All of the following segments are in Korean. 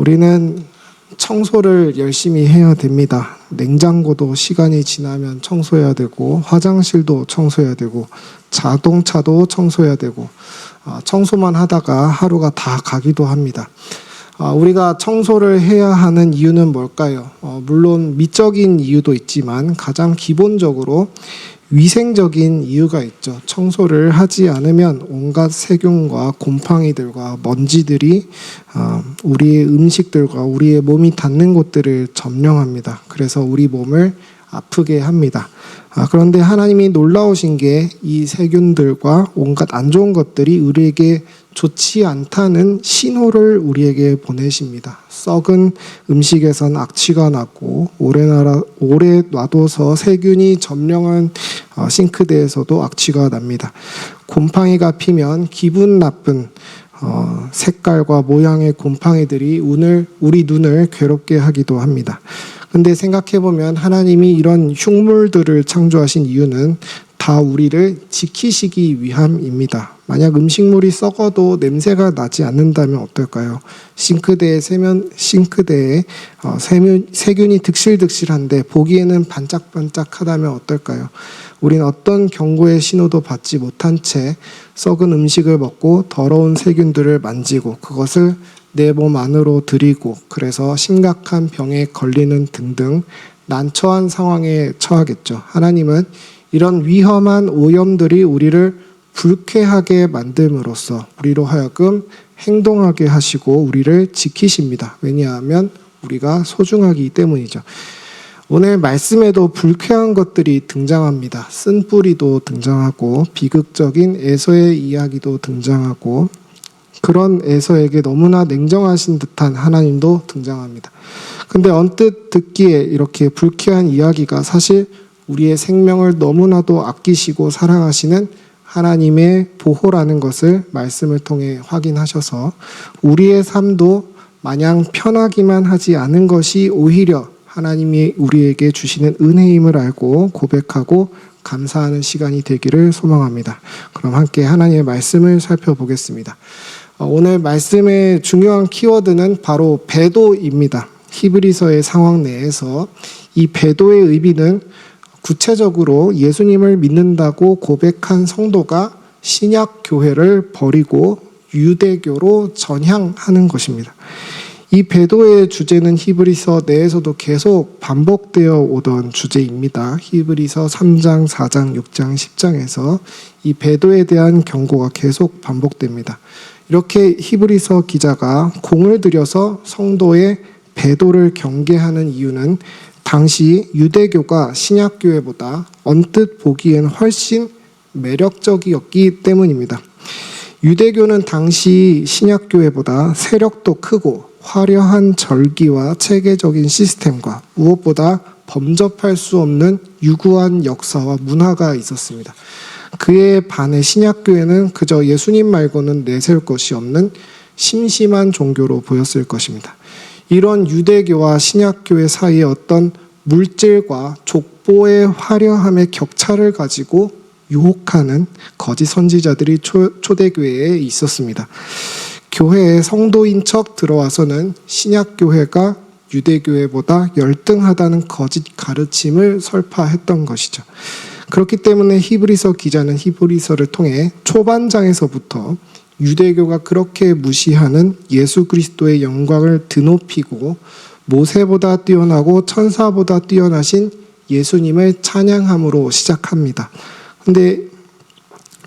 우리는 청소를 열심히 해야 됩니다. 냉장고도 시간이 지나면 청소해야 되고, 화장실도 청소해야 되고, 자동차도 청소해야 되고, 청소만 하다가 하루가 다 가기도 합니다. 우리가 청소를 해야 하는 이유는 뭘까요? 물론 미적인 이유도 있지만 가장 기본적으로 위생적인 이유가 있죠. 청소를 하지 않으면 온갖 세균과 곰팡이들과 먼지들이 우리의 음식들과 우리의 몸이 닿는 곳들을 점령합니다. 그래서 우리 몸을 아프게 합니다. 그런데 하나님이 놀라우신 게 이 세균들과 온갖 안 좋은 것들이 우리에게 좋지 않다는 신호를 우리에게 보내십니다. 썩은 음식에선 악취가 나고 오래 놔둬서 세균이 점령한 싱크대에서도 악취가 납니다. 곰팡이가 피면 기분 나쁜 색깔과 모양의 곰팡이들이 우리 눈을 괴롭게 하기도 합니다. 근데 생각해보면 하나님이 이런 흉물들을 창조하신 이유는 다 우리를 지키시기 위함입니다. 만약 음식물이 썩어도 냄새가 나지 않는다면 어떨까요? 싱크대에 세균이 득실득실한데 보기에는 반짝반짝하다면 어떨까요? 우린 어떤 경고의 신호도 받지 못한 채 썩은 음식을 먹고 더러운 세균들을 만지고 그것을 내 몸 안으로 들이고 그래서 심각한 병에 걸리는 등등 난처한 상황에 처하겠죠. 하나님은 이런 위험한 오염들이 우리를 불쾌하게 만듦으로써 우리로 하여금 행동하게 하시고 우리를 지키십니다. 왜냐하면 우리가 소중하기 때문이죠. 오늘 말씀에도 불쾌한 것들이 등장합니다. 쓴뿌리도 등장하고 비극적인 에서의 이야기도 등장하고 그런 에서에게 너무나 냉정하신 듯한 하나님도 등장합니다. 근데 언뜻 듣기에 이렇게 불쾌한 이야기가 사실 우리의 생명을 너무나도 아끼시고 사랑하시는 하나님의 보호라는 것을 말씀을 통해 확인하셔서 우리의 삶도 마냥 편하기만 하지 않은 것이 오히려 하나님이 우리에게 주시는 은혜임을 알고 고백하고 감사하는 시간이 되기를 소망합니다. 그럼 함께 하나님의 말씀을 살펴보겠습니다. 오늘 말씀의 중요한 키워드는 바로 배도입니다. 히브리서의 상황 내에서 이 배도의 의미는 구체적으로 예수님을 믿는다고 고백한 성도가 신약 교회를 버리고 유대교로 전향하는 것입니다. 이 배도의 주제는 히브리서 내에서도 계속 반복되어 오던 주제입니다. 히브리서 3장, 4장, 6장, 10장에서 이 배도에 대한 경고가 계속 반복됩니다. 이렇게 히브리서 기자가 공을 들여서 성도의 배도를 경계하는 이유는 당시 유대교가 신약교회보다 언뜻 보기엔 훨씬 매력적이었기 때문입니다. 유대교는 당시 신약교회보다 세력도 크고 화려한 절기와 체계적인 시스템과 무엇보다 범접할 수 없는 유구한 역사와 문화가 있었습니다. 그에 반해 신약교회는 그저 예수님 말고는 내세울 것이 없는 심심한 종교로 보였을 것입니다. 이런 유대교와 신약교회 사이에 어떤 물질과 족보의 화려함의 격차를 가지고 유혹하는 거짓 선지자들이 초대교회에 있었습니다. 교회에 성도인 척 들어와서는 신약교회가 유대교회보다 열등하다는 거짓 가르침을 설파했던 것이죠. 그렇기 때문에 히브리서 기자는 히브리서를 통해 초반장에서부터 유대교가 그렇게 무시하는 예수 그리스도의 영광을 드높이고 모세보다 뛰어나고 천사보다 뛰어나신 예수님을 찬양함으로 시작합니다. 그런데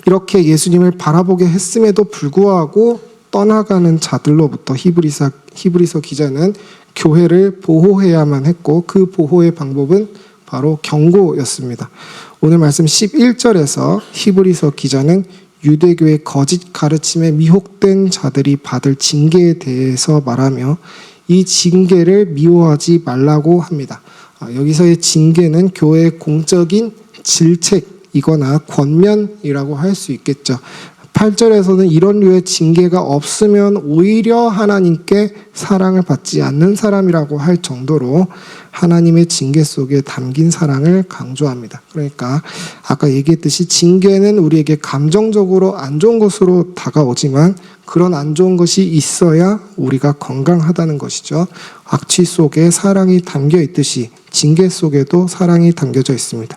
이렇게 예수님을 바라보게 했음에도 불구하고 떠나가는 자들로부터 히브리서 기자는 교회를 보호해야만 했고 그 보호의 방법은 바로 경고였습니다. 오늘 말씀 11절에서 히브리서 기자는 유대교의 거짓 가르침에 미혹된 자들이 받을 징계에 대해서 말하며 이 징계를 미워하지 말라고 합니다. 여기서의 징계는 교회의 공적인 질책이거나 권면이라고 할 수 있겠죠. 8절에서는 이런 류의 징계가 없으면 오히려 하나님께 사랑을 받지 않는 사람이라고 할 정도로 하나님의 징계 속에 담긴 사랑을 강조합니다. 그러니까 아까 얘기했듯이 징계는 우리에게 감정적으로 안 좋은 것으로 다가오지만 그런 안 좋은 것이 있어야 우리가 건강하다는 것이죠. 악취 속에 사랑이 담겨 있듯이 징계 속에도 사랑이 담겨져 있습니다.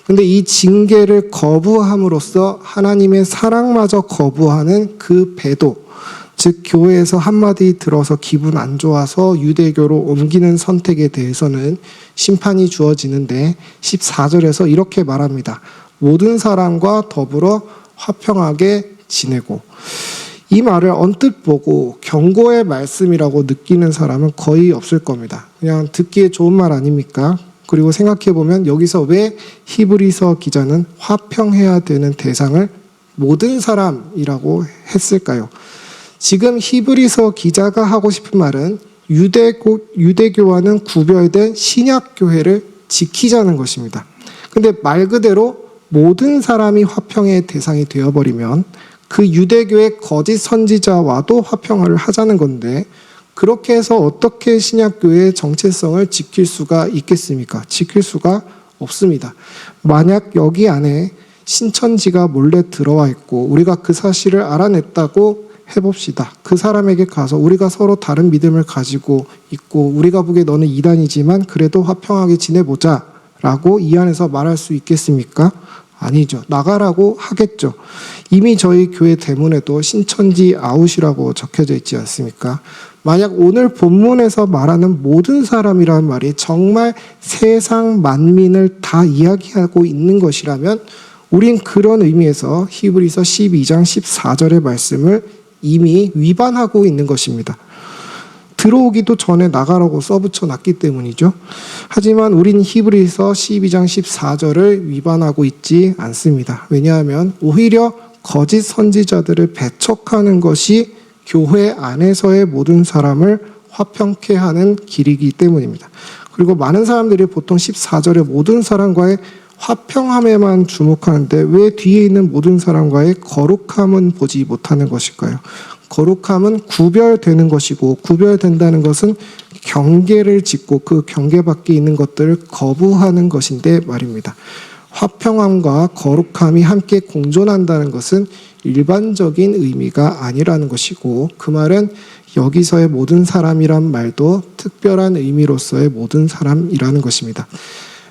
근데 이 징계를 거부함으로써 하나님의 사랑마저 거부하는 그 배도, 즉 교회에서 한마디 들어서 기분 안 좋아서 유대교로 옮기는 선택에 대해서는 심판이 주어지는데 14절에서 이렇게 말합니다. 모든 사람과 더불어 화평하게 지내고. 이 말을 언뜻 보고 경고의 말씀이라고 느끼는 사람은 거의 없을 겁니다. 그냥 듣기에 좋은 말 아닙니까? 그리고 생각해보면 여기서 왜 히브리서 기자는 화평해야 되는 대상을 모든 사람이라고 했을까요? 지금 히브리서 기자가 하고 싶은 말은 유대교와는 구별된 신약교회를 지키자는 것입니다. 근데 말 그대로 모든 사람이 화평의 대상이 되어버리면 그 유대교의 거짓 선지자와도 화평을 하자는 건데 그렇게 해서 어떻게 신약교회의 정체성을 지킬 수가 있겠습니까? 지킬 수가 없습니다. 만약 여기 안에 신천지가 몰래 들어와 있고 우리가 그 사실을 알아냈다고 해봅시다. 그 사람에게 가서 우리가 서로 다른 믿음을 가지고 있고 우리가 보기에 너는 이단이지만 그래도 화평하게 지내보자 라고 이 안에서 말할 수 있겠습니까? 아니죠. 나가라고 하겠죠. 이미 저희 교회 대문에도 신천지 아웃이라고 적혀져 있지 않습니까? 만약 오늘 본문에서 말하는 모든 사람이라는 말이 정말 세상 만민을 다 이야기하고 있는 것이라면 우린 그런 의미에서 히브리서 12장 14절의 말씀을 이미 위반하고 있는 것입니다. 들어오기도 전에 나가라고 써붙여 놨기 때문이죠. 하지만 우린 히브리서 12장 14절을 위반하고 있지 않습니다. 왜냐하면 오히려 거짓 선지자들을 배척하는 것이 교회 안에서의 모든 사람을 화평케 하는 길이기 때문입니다. 그리고 많은 사람들이 보통 14절의 모든 사람과의 화평함에만 주목하는데 왜 뒤에 있는 모든 사람과의 거룩함은 보지 못하는 것일까요? 거룩함은 구별되는 것이고 구별된다는 것은 경계를 짓고 그 경계 밖에 있는 것들을 거부하는 것인데 말입니다. 화평함과 거룩함이 함께 공존한다는 것은 일반적인 의미가 아니라는 것이고 그 말은 여기서의 모든 사람이란 말도 특별한 의미로서의 모든 사람이라는 것입니다.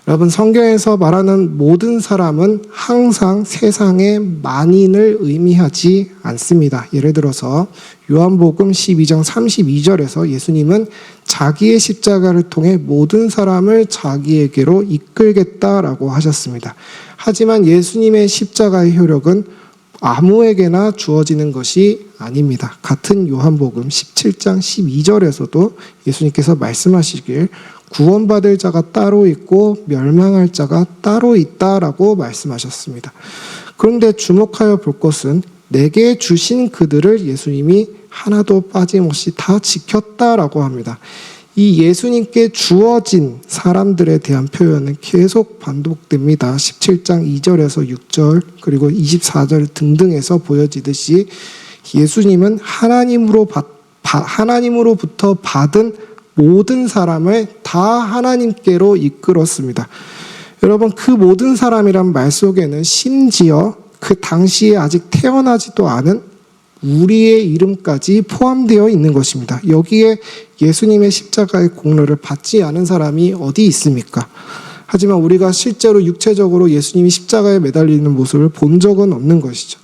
여러분, 성경에서 말하는 모든 사람은 항상 세상의 만인을 의미하지 않습니다. 예를 들어서 요한복음 12장 32절에서 예수님은 자기의 십자가를 통해 모든 사람을 자기에게로 이끌겠다라고 하셨습니다. 하지만 예수님의 십자가의 효력은 아무에게나 주어지는 것이 아닙니다. 같은 요한복음 17장 12절에서도 예수님께서 말씀하시길 구원받을 자가 따로 있고 멸망할 자가 따로 있다라고 말씀하셨습니다. 그런데 주목하여 볼 것은 내게 주신 그들을 예수님이 하나도 빠짐없이 다 지켰다라고 합니다. 이 예수님께 주어진 사람들에 대한 표현은 계속 반복됩니다. 17장 2절에서 6절 그리고 24절 등등에서 보여지듯이 예수님은 하나님으로부터 받은 모든 사람을 다 하나님께로 이끌었습니다. 여러분, 그 모든 사람이란 말 속에는 심지어 그 당시에 아직 태어나지도 않은 우리의 이름까지 포함되어 있는 것입니다. 여기에 예수님의 십자가의 공로를 받지 않은 사람이 어디 있습니까? 하지만 우리가 실제로 육체적으로 예수님이 십자가에 매달리는 모습을 본 적은 없는 것이죠.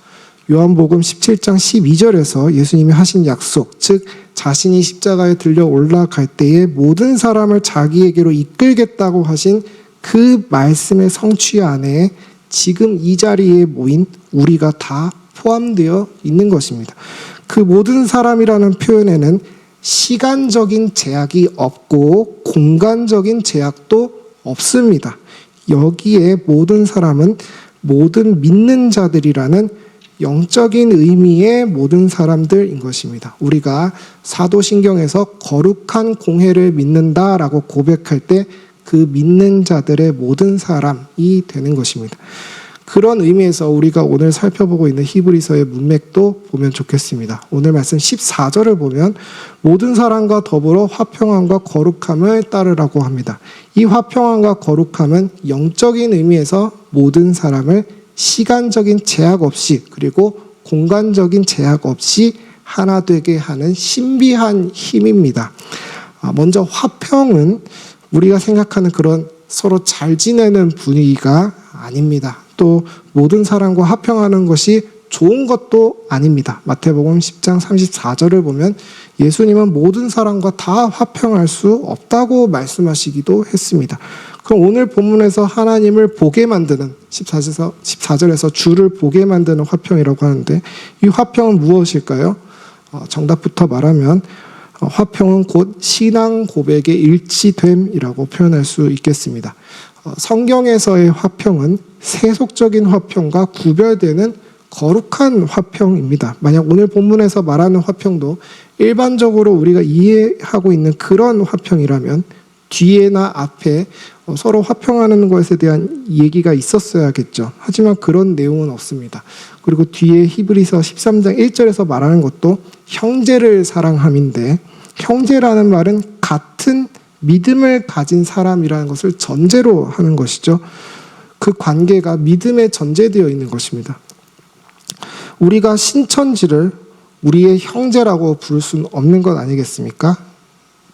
요한복음 17장 12절에서 예수님이 하신 약속, 즉 자신이 십자가에 들려 올라갈 때에 모든 사람을 자기에게로 이끌겠다고 하신 그 말씀의 성취 안에 지금 이 자리에 모인 우리가 다 포함되어 있는 것입니다. 그 모든 사람이라는 표현에는 시간적인 제약이 없고 공간적인 제약도 없습니다. 여기에 모든 사람은 모든 믿는 자들이라는 영적인 의미의 모든 사람들인 것입니다. 우리가 사도신경에서 거룩한 공회를 믿는다라고 고백할 때 그 믿는 자들의 모든 사람이 되는 것입니다. 그런 의미에서 우리가 오늘 살펴보고 있는 히브리서의 문맥도 보면 좋겠습니다. 오늘 말씀 14절을 보면 모든 사람과 더불어 화평함과 거룩함을 따르라고 합니다. 이 화평함과 거룩함은 영적인 의미에서 모든 사람을 시간적인 제약 없이 그리고 공간적인 제약 없이 하나 되게 하는 신비한 힘입니다. 먼저 화평은 우리가 생각하는 그런 서로 잘 지내는 분위기가 아닙니다. 또 모든 사람과 화평하는 것이 좋은 것도 아닙니다. 마태복음 10장 34절을 보면 예수님은 모든 사람과 다 화평할 수 없다고 말씀하시기도 했습니다. 그럼 오늘 본문에서 하나님을 보게 만드는 14절에서 주를 보게 만드는 화평이라고 하는데 이 화평은 무엇일까요? 정답부터 말하면 화평은 곧 신앙 고백의 일치됨이라고 표현할 수 있겠습니다. 성경에서의 화평은 세속적인 화평과 구별되는 거룩한 화평입니다. 만약 오늘 본문에서 말하는 화평도 일반적으로 우리가 이해하고 있는 그런 화평이라면 뒤에나 앞에 서로 화평하는 것에 대한 얘기가 있었어야겠죠. 하지만 그런 내용은 없습니다. 그리고 뒤에 히브리서 13장 1절에서 말하는 것도 형제를 사랑함인데 형제라는 말은 같은 믿음을 가진 사람이라는 것을 전제로 하는 것이죠. 그 관계가 믿음에 전제되어 있는 것입니다. 우리가 신천지를 우리의 형제라고 부를 수는 없는 것 아니겠습니까?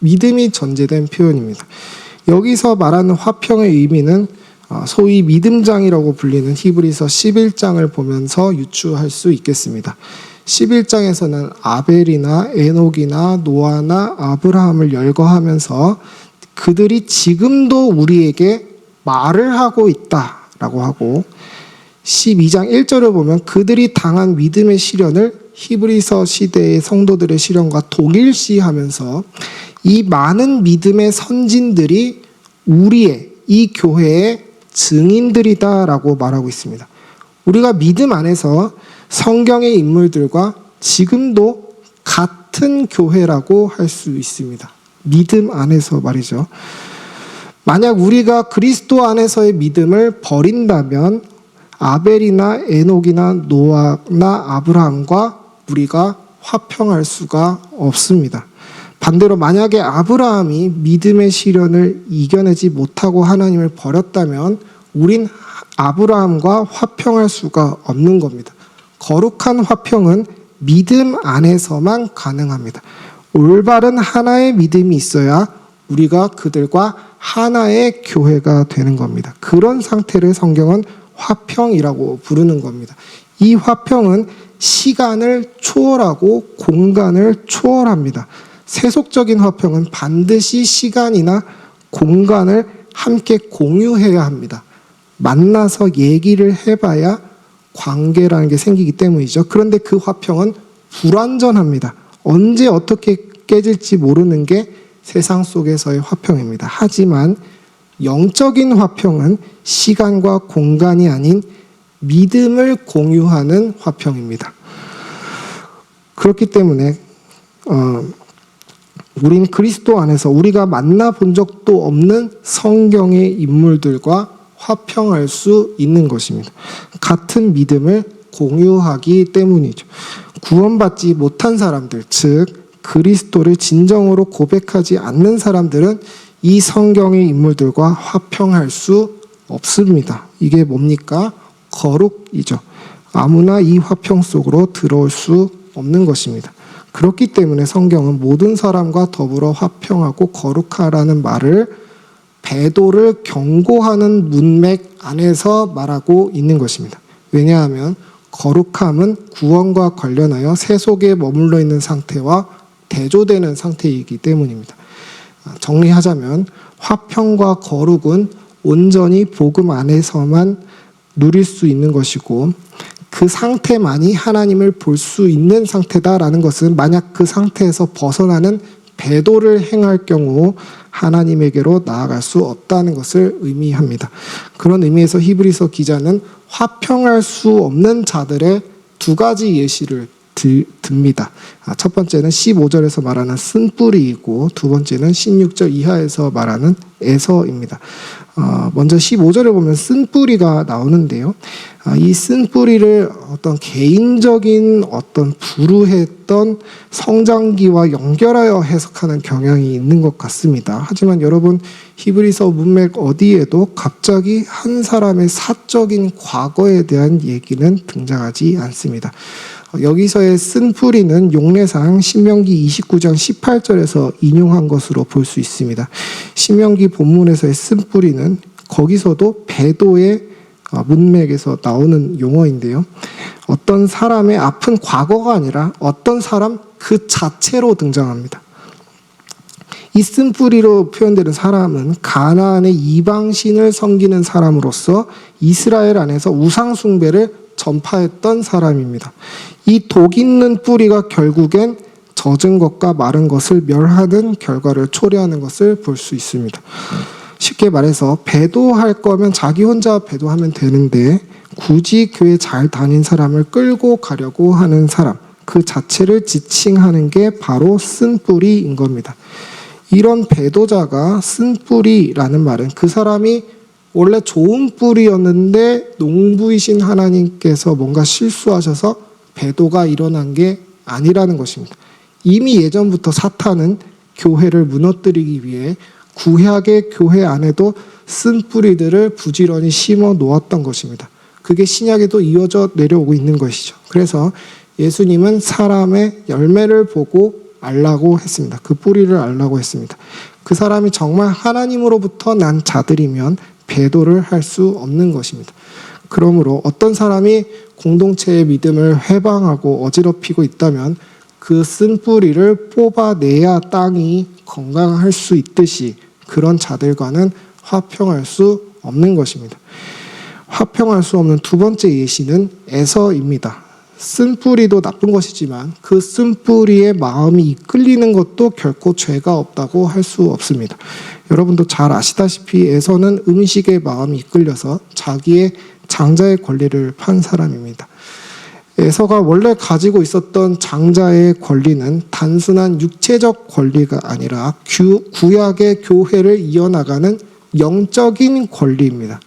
믿음이 전제된 표현입니다. 여기서 말하는 화평의 의미는 소위 믿음장이라고 불리는 히브리서 11장을 보면서 유추할 수 있겠습니다. 11장에서는 아벨이나 에녹이나 노아나 아브라함을 열거하면서 그들이 지금도 우리에게 말을 하고 있다라고 하고 12장 1절을 보면 그들이 당한 믿음의 시련을 히브리서 시대의 성도들의 시련과 동일시하면서 이 많은 믿음의 선진들이 우리의 이 교회의 증인들이다라고 말하고 있습니다. 우리가 믿음 안에서 성경의 인물들과 지금도 같은 교회라고 할 수 있습니다. 믿음 안에서 말이죠. 만약 우리가 그리스도 안에서의 믿음을 버린다면 아벨이나 에녹이나 노아나 아브라함과 우리가 화평할 수가 없습니다. 반대로 만약에 아브라함이 믿음의 시련을 이겨내지 못하고 하나님을 버렸다면 우린 아브라함과 화평할 수가 없는 겁니다. 거룩한 화평은 믿음 안에서만 가능합니다. 올바른 하나의 믿음이 있어야 우리가 그들과 하나의 교회가 되는 겁니다. 그런 상태를 성경은 화평이라고 부르는 겁니다. 이 화평은 시간을 초월하고 공간을 초월합니다. 세속적인 화평은 반드시 시간이나 공간을 함께 공유해야 합니다. 만나서 얘기를 해봐야 관계라는 게 생기기 때문이죠. 그런데 그 화평은 불완전합니다. 언제 어떻게 깨질지 모르는 게 세상 속에서의 화평입니다. 하지만 영적인 화평은 시간과 공간이 아닌 믿음을 공유하는 화평입니다. 그렇기 때문에 우린 그리스도 안에서 우리가 만나본 적도 없는 성경의 인물들과 화평할 수 있는 것입니다. 같은 믿음을 공유하기 때문이죠. 구원받지 못한 사람들, 즉 그리스도를 진정으로 고백하지 않는 사람들은 이 성경의 인물들과 화평할 수 없습니다. 이게 뭡니까? 거룩이죠. 아무나 이 화평 속으로 들어올 수 없는 것입니다. 그렇기 때문에 성경은 모든 사람과 더불어 화평하고 거룩하라는 말을 배도를 경고하는 문맥 안에서 말하고 있는 것입니다. 왜냐하면 거룩함은 구원과 관련하여 세속에 머물러 있는 상태와 대조되는 상태이기 때문입니다. 정리하자면 화평과 거룩은 온전히 복음 안에서만 누릴 수 있는 것이고 그 상태만이 하나님을 볼 수 있는 상태다라는 것은 만약 그 상태에서 벗어나는 배도를 행할 경우 하나님에게로 나아갈 수 없다는 것을 의미합니다. 그런 의미에서 히브리서 기자는 화평할 수 없는 자들의 두 가지 예시를 듭니다. 첫 번째는 15절에서 말하는 쓴뿌리이고 두 번째는 16절 이하에서 말하는 에서입니다. 먼저 15절에 보면 쓴뿌리가 나오는데요. 이 쓴뿌리를 어떤 개인적인 어떤 불우했던 성장기와 연결하여 해석하는 경향이 있는 것 같습니다. 하지만 여러분, 히브리서 문맥 어디에도 갑자기 한 사람의 사적인 과거에 대한 얘기는 등장하지 않습니다. 여기서의 쓴뿌리는 용례상 신명기 29장 18절에서 인용한 것으로 볼 수 있습니다. 신명기 본문에서의 쓴뿌리는 거기서도 배도의 문맥에서 나오는 용어인데요. 어떤 사람의 아픈 과거가 아니라 어떤 사람 그 자체로 등장합니다. 이 쓴뿌리로 표현되는 사람은 가나안의 이방신을 섬기는 사람으로서 이스라엘 안에서 우상 숭배를 전파했던 사람입니다. 이 독 있는 뿌리가 결국엔 젖은 것과 마른 것을 멸하는 결과를 초래하는 것을 볼 수 있습니다. 쉽게 말해서 배도할 거면 자기 혼자 배도하면 되는데 굳이 교회 잘 다닌 사람을 끌고 가려고 하는 사람, 그 자체를 지칭하는 게 바로 쓴뿌리인 겁니다. 이런 배도자가 쓴뿌리라는 말은 그 사람이 원래 좋은 뿌리였는데 농부이신 하나님께서 뭔가 실수하셔서 배도가 일어난 게 아니라는 것입니다. 이미 예전부터 사탄은 교회를 무너뜨리기 위해 구약의 교회 안에도 쓴뿌리들을 부지런히 심어 놓았던 것입니다. 그게 신약에도 이어져 내려오고 있는 것이죠. 그래서 예수님은 사람의 열매를 보고 알라고 했습니다. 그 뿌리를 알라고 했습니다. 그 사람이 정말 하나님으로부터 난 자들이면 배도를 할 수 없는 것입니다. 그러므로 어떤 사람이 공동체의 믿음을 회방하고 어지럽히고 있다면 그 쓴뿌리를 뽑아내야 땅이 건강할 수 있듯이 그런 자들과는 화평할 수 없는 것입니다. 화평할 수 없는 두 번째 예시는 에서입니다. 쓴뿌리도 나쁜 것이지만 그 쓴뿌리의 마음이 이끌리는 것도 결코 죄가 없다고 할 수 없습니다. 여러분도 잘 아시다시피 에서는 음식에 마음이 이끌려서 자기의 장자의 권리를 판 사람입니다. 에서가 원래 가지고 있었던 장자의 권리는 단순한 육체적 권리가 아니라 구약의 교회를 이어나가는 영적인 권리입니다.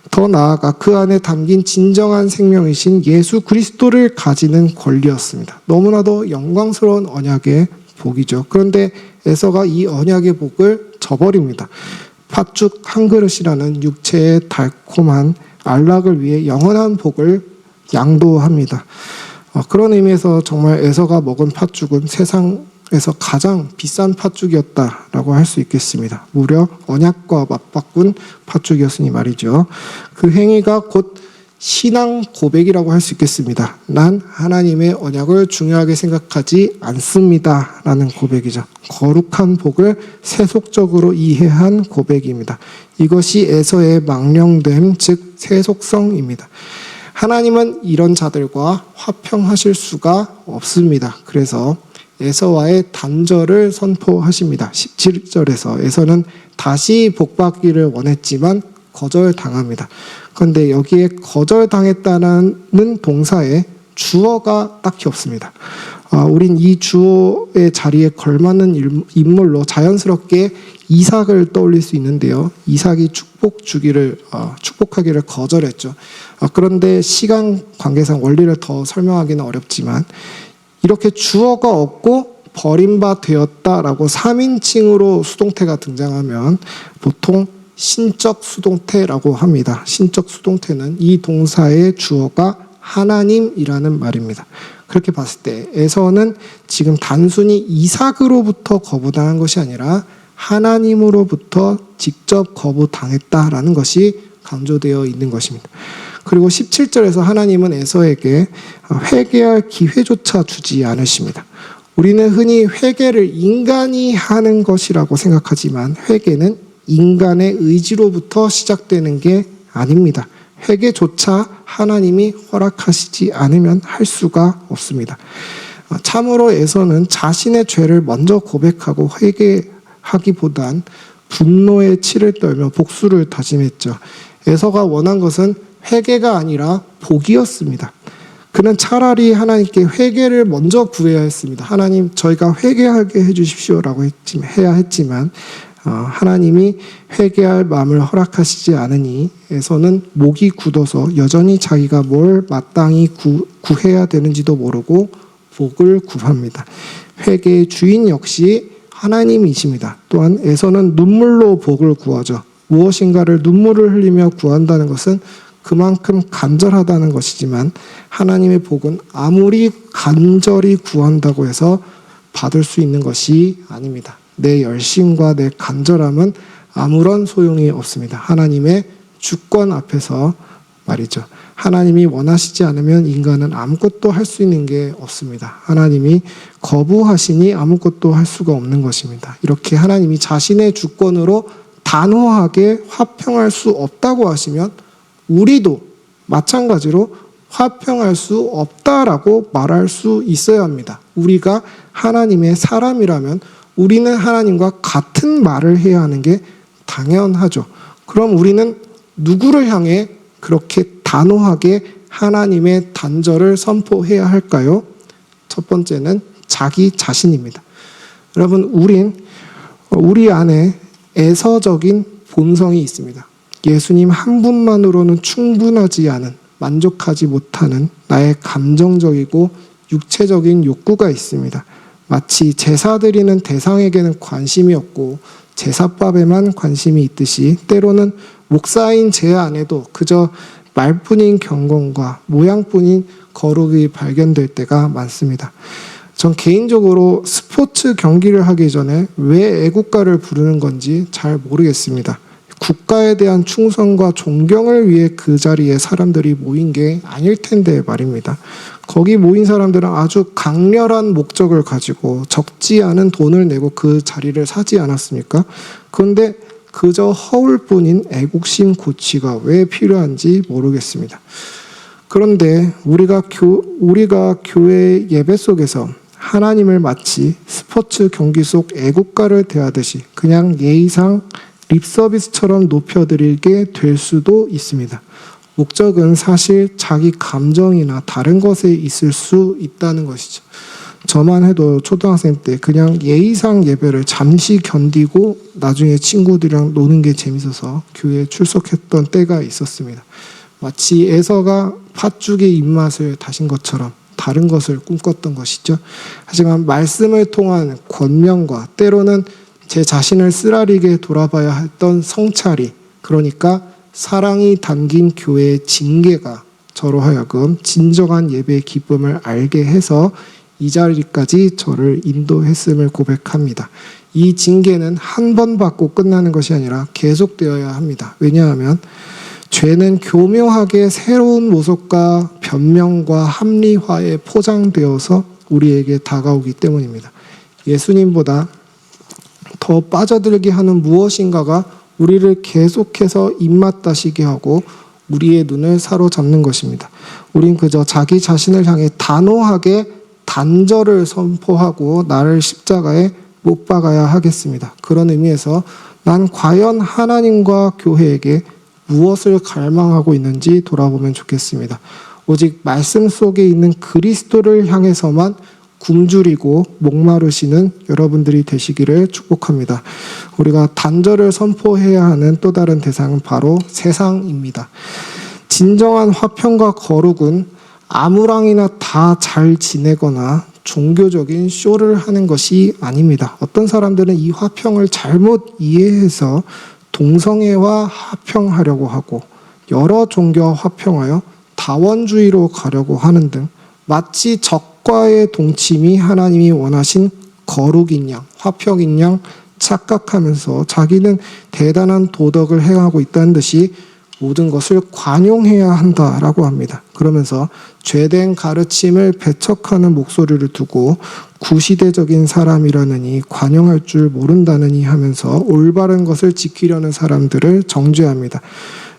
더 나아가 그 안에 담긴 진정한 생명이신 예수 그리스도를 가지는 권리였습니다. 너무나도 영광스러운 언약의 복이죠. 그런데 에서가 이 언약의 복을 저버립니다. 팥죽 한 그릇이라는 육체의 달콤한 안락을 위해 영원한 복을 양도합니다. 그런 의미에서 정말 에서가 먹은 팥죽은 세상에서 가장 비싼 팥죽이었다라고 할 수 있겠습니다. 무려 언약과 맞바꾼 팥죽이었으니 말이죠. 그 행위가 곧 신앙 고백이라고 할 수 있겠습니다. 난 하나님의 언약을 중요하게 생각하지 않습니다 라는 고백이죠. 거룩한 복을 세속적으로 이해한 고백입니다. 이것이 에서의 망령됨, 즉 세속성입니다. 하나님은 이런 자들과 화평하실 수가 없습니다. 그래서 에서와의 단절을 선포하십니다. 17절에서 에서는 다시 복받기를 원했지만 거절당합니다. 그런데 여기에 거절당했다는 동사에 주어가 딱히 없습니다. 우린 이 주어의 자리에 걸맞는 인물로 자연스럽게 이삭을 떠올릴 수 있는데요. 이삭이 축복하기를 거절했죠. 그런데 시간 관계상 원리를 더 설명하기는 어렵지만 이렇게 주어가 없고 버림바 되었다라고 3인칭으로 수동태가 등장하면 보통 신적 수동태라고 합니다. 신적 수동태는 이 동사의 주어가 하나님이라는 말입니다. 그렇게 봤을 때 에서는 지금 단순히 이삭으로부터 거부당한 것이 아니라 하나님으로부터 직접 거부당했다라는 것이 강조되어 있는 것입니다. 그리고 17절에서 하나님은 에서에게 회개할 기회조차 주지 않으십니다. 우리는 흔히 회개를 인간이 하는 것이라고 생각하지만 회개는 인간의 의지로부터 시작되는 게 아닙니다. 회개조차 하나님이 허락하시지 않으면 할 수가 없습니다. 참으로 에서는 자신의 죄를 먼저 고백하고 회개하기보단 분노의 치를 떨며 복수를 다짐했죠. 에서가 원한 것은 회개가 아니라 복이었습니다. 그는 차라리 하나님께 회개를 먼저 구해야 했습니다. 하나님, 저희가 회개하게 해주십시오라고 해야 했지만 하나님이 회개할 마음을 허락하시지 않으니 에서는 목이 굳어서 여전히 자기가 뭘 마땅히 구해야 되는지도 모르고 복을 구합니다. 회개의 주인 역시 하나님이십니다. 또한 에서는 눈물로 복을 구하죠. 무엇인가를 눈물을 흘리며 구한다는 것은 그만큼 간절하다는 것이지만 하나님의 복은 아무리 간절히 구한다고 해서 받을 수 있는 것이 아닙니다. 내 열심과 내 간절함은 아무런 소용이 없습니다. 하나님의 주권 앞에서 말이죠. 하나님이 원하시지 않으면 인간은 아무것도 할 수 있는 게 없습니다. 하나님이 거부하시니 아무것도 할 수가 없는 것입니다. 이렇게 하나님이 자신의 주권으로 단호하게 화평할 수 없다고 하시면 우리도 마찬가지로 화평할 수 없다라고 말할 수 있어야 합니다. 우리가 하나님의 사람이라면 우리는 하나님과 같은 말을 해야 하는 게 당연하죠. 그럼 우리는 누구를 향해 그렇게 단호하게 하나님의 단절을 선포해야 할까요? 첫 번째는 자기 자신입니다. 여러분, 우리 안에 에서적인 본성이 있습니다. 예수님 한 분만으로는 충분하지 않은, 만족하지 못하는 나의 감정적이고 육체적인 욕구가 있습니다. 마치 제사 드리는 대상에게는 관심이 없고 제사밥에만 관심이 있듯이 때로는 목사인 제 안에도 그저 말뿐인 경건과 모양뿐인 거룩이 발견될 때가 많습니다. 전 개인적으로 스포츠 경기를 하기 전에 왜 애국가를 부르는 건지 잘 모르겠습니다. 국가에 대한 충성과 존경을 위해 그 자리에 사람들이 모인 게 아닐 텐데 말입니다. 거기 모인 사람들은 아주 강렬한 목적을 가지고 적지 않은 돈을 내고 그 자리를 사지 않았습니까? 그런데 그저 허울뿐인 애국심 고취가 왜 필요한지 모르겠습니다. 그런데 우리가 교회 예배 속에서 하나님을 마치 스포츠 경기 속 애국가를 대하듯이 그냥 예의상 립서비스처럼 높여드리게 될 수도 있습니다. 목적은 사실 자기 감정이나 다른 것에 있을 수 있다는 것이죠. 저만 해도 초등학생 때 그냥 예의상 예배를 잠시 견디고 나중에 친구들이랑 노는 게 재밌어서 교회에 출석했던 때가 있었습니다. 마치 에서가 팥죽의 입맛을 다신 것처럼 다른 것을 꿈꿨던 것이죠. 하지만 말씀을 통한 권면과 때로는 제 자신을 쓰라리게 돌아봐야 했던 성찰이, 그러니까 사랑이 담긴 교회의 징계가 저로 하여금 진정한 예배의 기쁨을 알게 해서 이 자리까지 저를 인도했음을 고백합니다. 이 징계는 한 번 받고 끝나는 것이 아니라 계속되어야 합니다. 왜냐하면 죄는 교묘하게 새로운 모습과 변명과 합리화에 포장되어서 우리에게 다가오기 때문입니다. 예수님보다 더 빠져들게 하는 무엇인가가 우리를 계속해서 입맛다시게 하고 우리의 눈을 사로잡는 것입니다. 우린 그저 자기 자신을 향해 단호하게 단절을 선포하고 나를 십자가에 못 박아야 하겠습니다. 그런 의미에서 난 과연 하나님과 교회에게 무엇을 갈망하고 있는지 돌아보면 좋겠습니다. 오직 말씀 속에 있는 그리스도를 향해서만 굶주리고 목마르시는 여러분들이 되시기를 축복합니다. 우리가 단절을 선포해야 하는 또 다른 대상은 바로 세상입니다. 진정한 화평과 거룩은 아무랑이나 다 잘 지내거나 종교적인 쇼를 하는 것이 아닙니다. 어떤 사람들은 이 화평을 잘못 이해해서 동성애와 화평하려고 하고 여러 종교와 화평하여 다원주의로 가려고 하는 등 마치 적과의 동침이 하나님이 원하신 거룩인 양, 화평인 양 착각하면서 자기는 대단한 도덕을 행하고 있다는 듯이 모든 것을 관용해야 한다라고 합니다. 그러면서 죄된 가르침을 배척하는 목소리를 두고 구시대적인 사람이라느니 관용할 줄 모른다느니 하면서 올바른 것을 지키려는 사람들을 정죄합니다.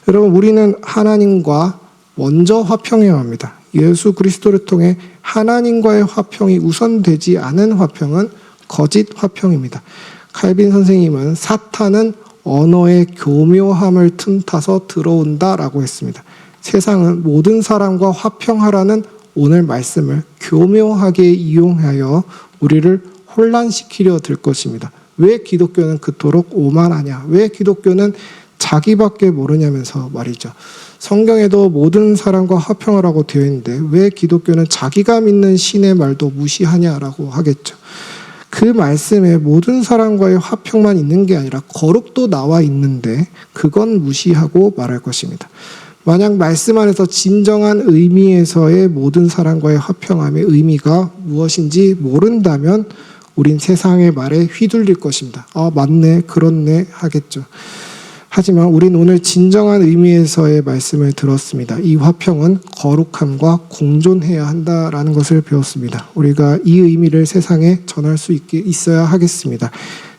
여러분, 우리는 하나님과 먼저 화평해야 합니다. 예수 그리스도를 통해 하나님과의 화평이 우선되지 않은 화평은 거짓 화평입니다. 칼빈 선생님은 사탄은 언어의 교묘함을 틈타서 들어온다라고 했습니다. 세상은 모든 사람과 화평하라는 오늘 말씀을 교묘하게 이용하여 우리를 혼란시키려 들 것입니다. 왜 기독교는 그토록 오만하냐? 왜 기독교는 자기밖에 모르냐면서 말이죠. 성경에도 모든 사람과 화평하라고 되어 있는데 왜 기독교는 자기가 믿는 신의 말도 무시하냐라고 하겠죠. 그 말씀에 모든 사람과의 화평만 있는 게 아니라 거룩도 나와 있는데 그건 무시하고 말할 것입니다. 만약 말씀 안에서 진정한 의미에서의 모든 사람과의 화평함의 의미가 무엇인지 모른다면 우린 세상의 말에 휘둘릴 것입니다. 아, 맞네, 그렇네 하겠죠. 하지만 우린 오늘 진정한 의미에서의 말씀을 들었습니다. 이 화평은 거룩함과 공존해야 한다라는 것을 배웠습니다. 우리가 이 의미를 세상에 전할 수 있어야 하겠습니다.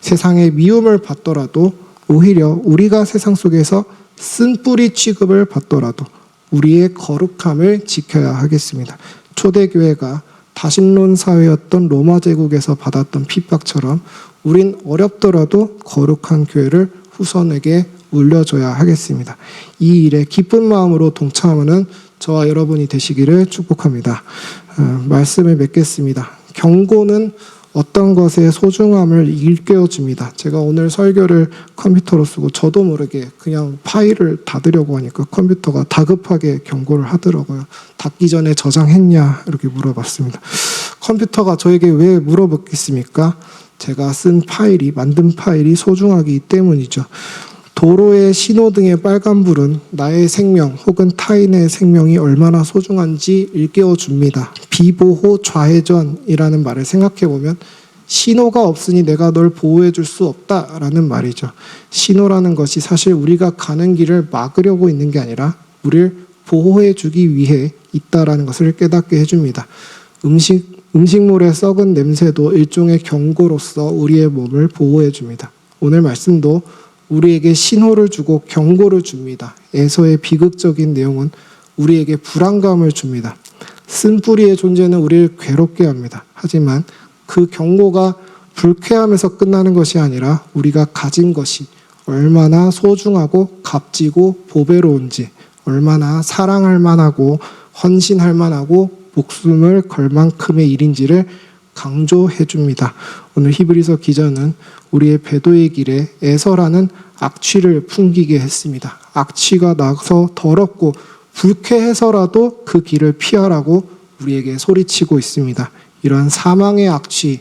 세상의 미움을 받더라도 오히려 우리가 세상 속에서 쓴뿌리 취급을 받더라도 우리의 거룩함을 지켜야 하겠습니다. 초대교회가 다신론 사회였던 로마 제국에서 받았던 핍박처럼 우린 어렵더라도 거룩한 교회를 후손에게 물려줘야 하겠습니다. 이 일에 기쁜 마음으로 동참하는 저와 여러분이 되시기를 축복합니다. 말씀을 맺겠습니다. 경고는 어떤 것의 소중함을 일깨워줍니다. 제가 오늘 설교를 컴퓨터로 쓰고 저도 모르게 그냥 파일을 닫으려고 하니까 컴퓨터가 다급하게 경고를 하더라고요. 닫기 전에 저장했냐 이렇게 물어봤습니다. 컴퓨터가 저에게 왜 물어봤겠습니까? 제가 만든 파일이 소중하기 때문이죠. 도로의 신호등의 빨간불은 나의 생명 혹은 타인의 생명이 얼마나 소중한지 일깨워줍니다. 비보호 좌회전이라는 말을 생각해보면 신호가 없으니 내가 널 보호해줄 수 없다라는 말이죠. 신호라는 것이 사실 우리가 가는 길을 막으려고 있는 게 아니라 우리를 보호해주기 위해 있다라는 것을 깨닫게 해줍니다. 음식물의 썩은 냄새도 일종의 경고로서 우리의 몸을 보호해줍니다. 오늘 말씀도 우리에게 신호를 주고 경고를 줍니다. 에서의 비극적인 내용은 우리에게 불안감을 줍니다. 쓴뿌리의 존재는 우리를 괴롭게 합니다. 하지만 그 경고가 불쾌함에서 끝나는 것이 아니라 우리가 가진 것이 얼마나 소중하고 값지고 보배로운지, 얼마나 사랑할 만하고 헌신할 만하고 목숨을 걸 만큼의 일인지를 강조해 줍니다. 오늘 히브리서 기자는 우리의 배도의 길에 에서라는 악취를 풍기게 했습니다. 악취가 나서 더럽고 불쾌해서라도 그 길을 피하라고 우리에게 소리치고 있습니다. 이러한 사망의 악취,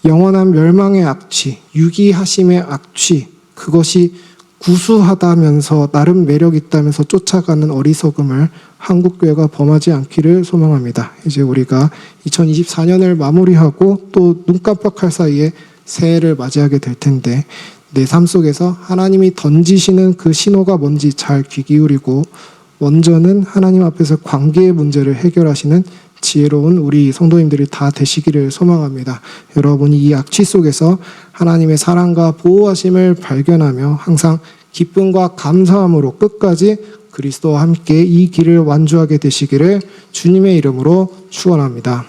영원한 멸망의 악취, 유기하심의 악취, 그것이 구수하다면서 나름 매력 있다면서 쫓아가는 어리석음을 한국교회가 범하지 않기를 소망합니다. 이제 우리가 2024년을 마무리하고 또 눈 깜빡할 사이에 새해를 맞이하게 될 텐데 내 삶 속에서 하나님이 던지시는 그 신호가 뭔지 잘 귀 기울이고 먼저는 하나님 앞에서 관계의 문제를 해결하시는 지혜로운 우리 성도님들이 다 되시기를 소망합니다. 여러분이 이 악취 속에서 하나님의 사랑과 보호하심을 발견하며 항상 기쁨과 감사함으로 끝까지 그리스도와 함께 이 길을 완주하게 되시기를 주님의 이름으로 축원합니다.